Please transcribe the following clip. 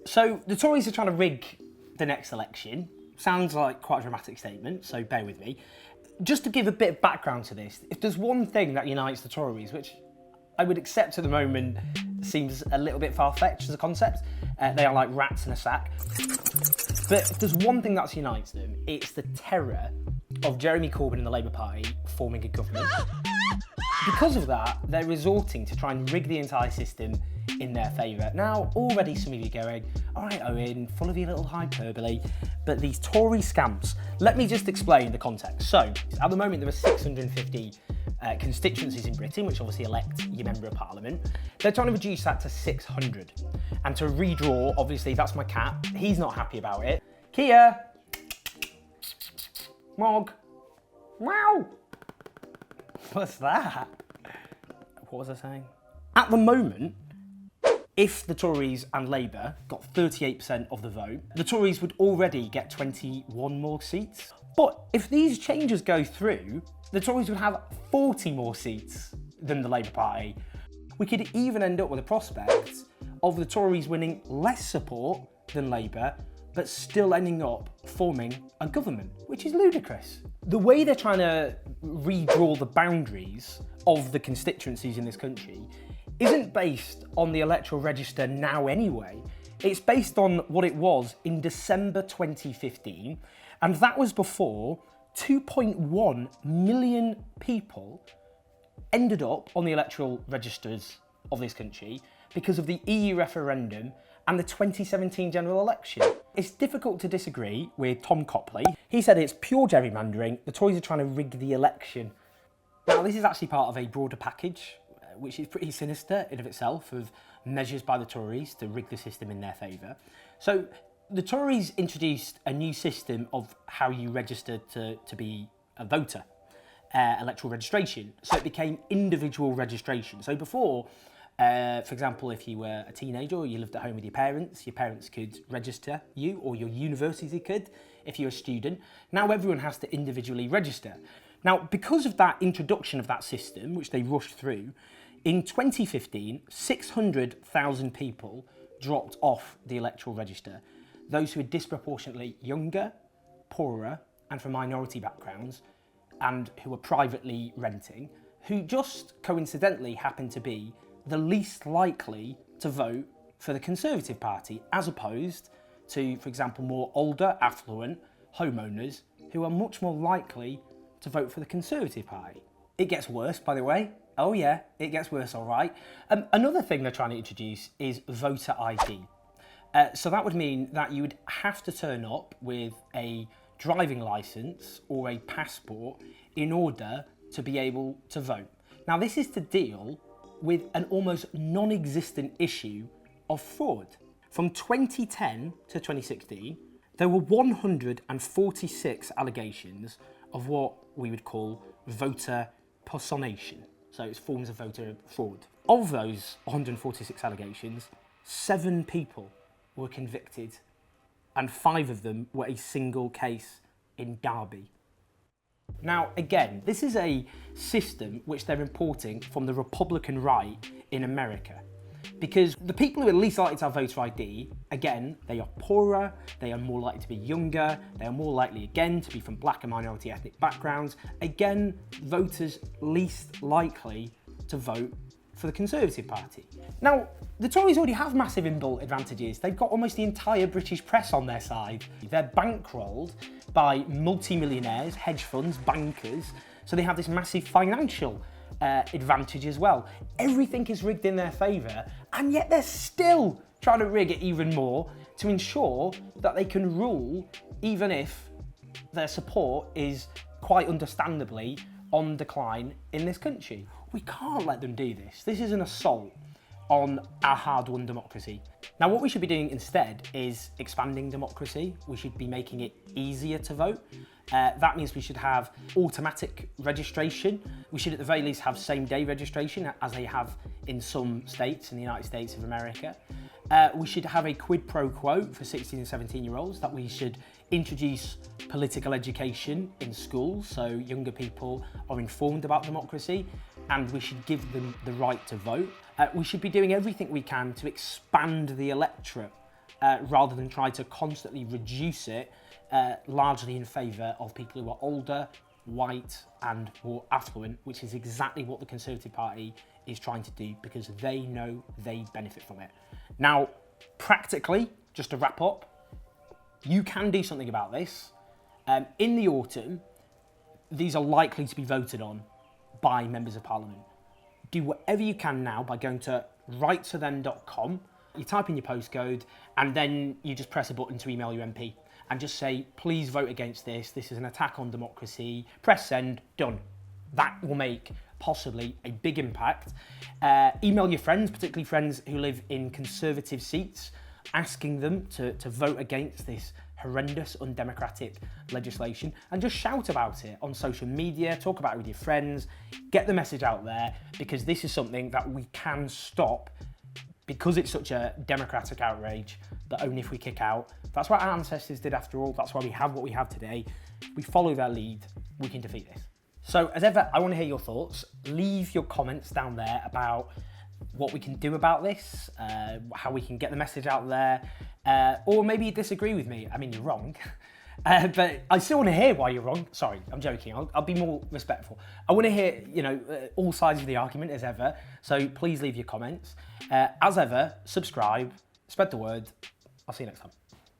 So the Tories are trying to rig the next election. Sounds like quite a dramatic statement, so bear with me. Just to give a bit of background to this, if there's one thing that unites the Tories, which I would accept at the moment seems a little bit far-fetched as a concept, they are like rats in a sack. But if there's one thing that unites them, it's the terror of Jeremy Corbyn and the Labour Party forming a government. Because of that, they're resorting to try and rig the entire system in their favour. Now, already some of you going, all right, Owen, full of your little hyperbole, but these Tory scamps. Let me just explain the context. So, at the moment, there are 650 constituencies in Britain, which obviously elect your Member of Parliament. They're trying to reduce that to 600. And to redraw, obviously, that's my cat. He's not happy about it. Kia! Mog! Wow! What's that? What was I saying? At the moment, if the Tories and Labour got 38% of the vote, the Tories would already get 21 more seats. But if these changes go through, the Tories would have 40 more seats than the Labour Party. We could even end up with a prospect of the Tories winning less support than Labour, but still ending up forming a government, which is ludicrous. The way they're trying to redraw the boundaries of the constituencies in this country isn't based on the electoral register now anyway. It's based on what it was in December 2015, and that was before 2.1 million people ended up on the electoral registers of this country because of the EU referendum and the 2017 general election. It's difficult to disagree with Tom Copley. He said it's pure gerrymandering. The Tories are trying to rig the election. Now, this is actually part of a broader package, which is pretty sinister in of itself, of measures by the Tories to rig the system in their favour. So the Tories introduced a new system of how you register to be a voter, electoral registration. So it became individual registration. So before, for example, if you were a teenager or you lived at home with your parents could register you, or your university could if you're a student. Now everyone has to individually register. Now, because of that introduction of that system, which they rushed through, in 2015, 600,000 people dropped off the electoral register. Those who are disproportionately younger, poorer, and from minority backgrounds, and who are privately renting, who just coincidentally happen to be the least likely to vote for the Conservative Party, as opposed to, for example, more older, affluent homeowners who are much more likely to vote for the Conservative Party. It gets worse, by the way. Oh yeah, it gets worse, all right. Another thing they're trying to introduce is voter ID. So that would mean that you would have to turn up with a driving licence or a passport in order to be able to vote. Now, this is to deal with an almost non-existent issue of fraud. From 2010 to 2016, there were 146 allegations of what we would call voter personation. So it's forms of voter fraud. Of those 146 allegations, 7 people were convicted and 5 of them were a single case in Derby. Now, again, this is a system which they're importing from the Republican right in America. Because the people who are least likely to have voter ID, again, they are poorer, they are more likely to be younger, they are more likely, again, to be from black and minority ethnic backgrounds. Again, voters least likely to vote for the Conservative Party. Now, the Tories already have massive inbuilt advantages. They've got almost the entire British press on their side. They're bankrolled by multi-millionaires, hedge funds, bankers, so they have this massive financial advantage as well. Everything is rigged in their favour, and yet they're still trying to rig it even more to ensure that they can rule, even if their support is quite understandably on decline in this country. We can't let them do this. This is an assault on our hard-won democracy. Now, what we should be doing instead is expanding democracy. We should be making it easier to vote. That means we should have automatic registration. We should at the very least have same-day registration, as they have in some states in the United States of America. We should have a quid pro quo for 16 and 17-year-olds, that we should introduce political education in schools so younger people are informed about democracy, and we should give them the right to vote. We should be doing everything we can to expand the electorate rather than try to constantly reduce it, largely in favour of people who are older, white and more affluent, which is exactly what the Conservative Party is trying to do, because they know they benefit from it. Now, practically, just to wrap up, you can do something about this. In the autumn, these are likely to be voted on by members of parliament. Do whatever you can now by going to writetothem.com. You type in your postcode and then you just press a button to email your MP and just say, please vote against this. This is an attack on democracy. Press send, done. That will make possibly a big impact. Email your friends, particularly friends who live in Conservative seats, asking them to vote against this horrendous, undemocratic legislation, and just shout about it on social media, talk about it with your friends, get the message out there, because this is something that we can stop, because it's such a democratic outrage that only if we kick out. That's what our ancestors did after all. That's why we have what we have today. We follow their lead, we can defeat this. So as ever, I want to hear your thoughts. Leave your comments down there about what we can do about this, how we can get the message out there, or maybe you disagree with me. I mean, you're wrong, but I still want to hear why you're wrong. Sorry, I'm joking. I'll be more respectful. I want to hear, all sides of the argument as ever. So please leave your comments. As ever, subscribe, spread the word. I'll see you next time.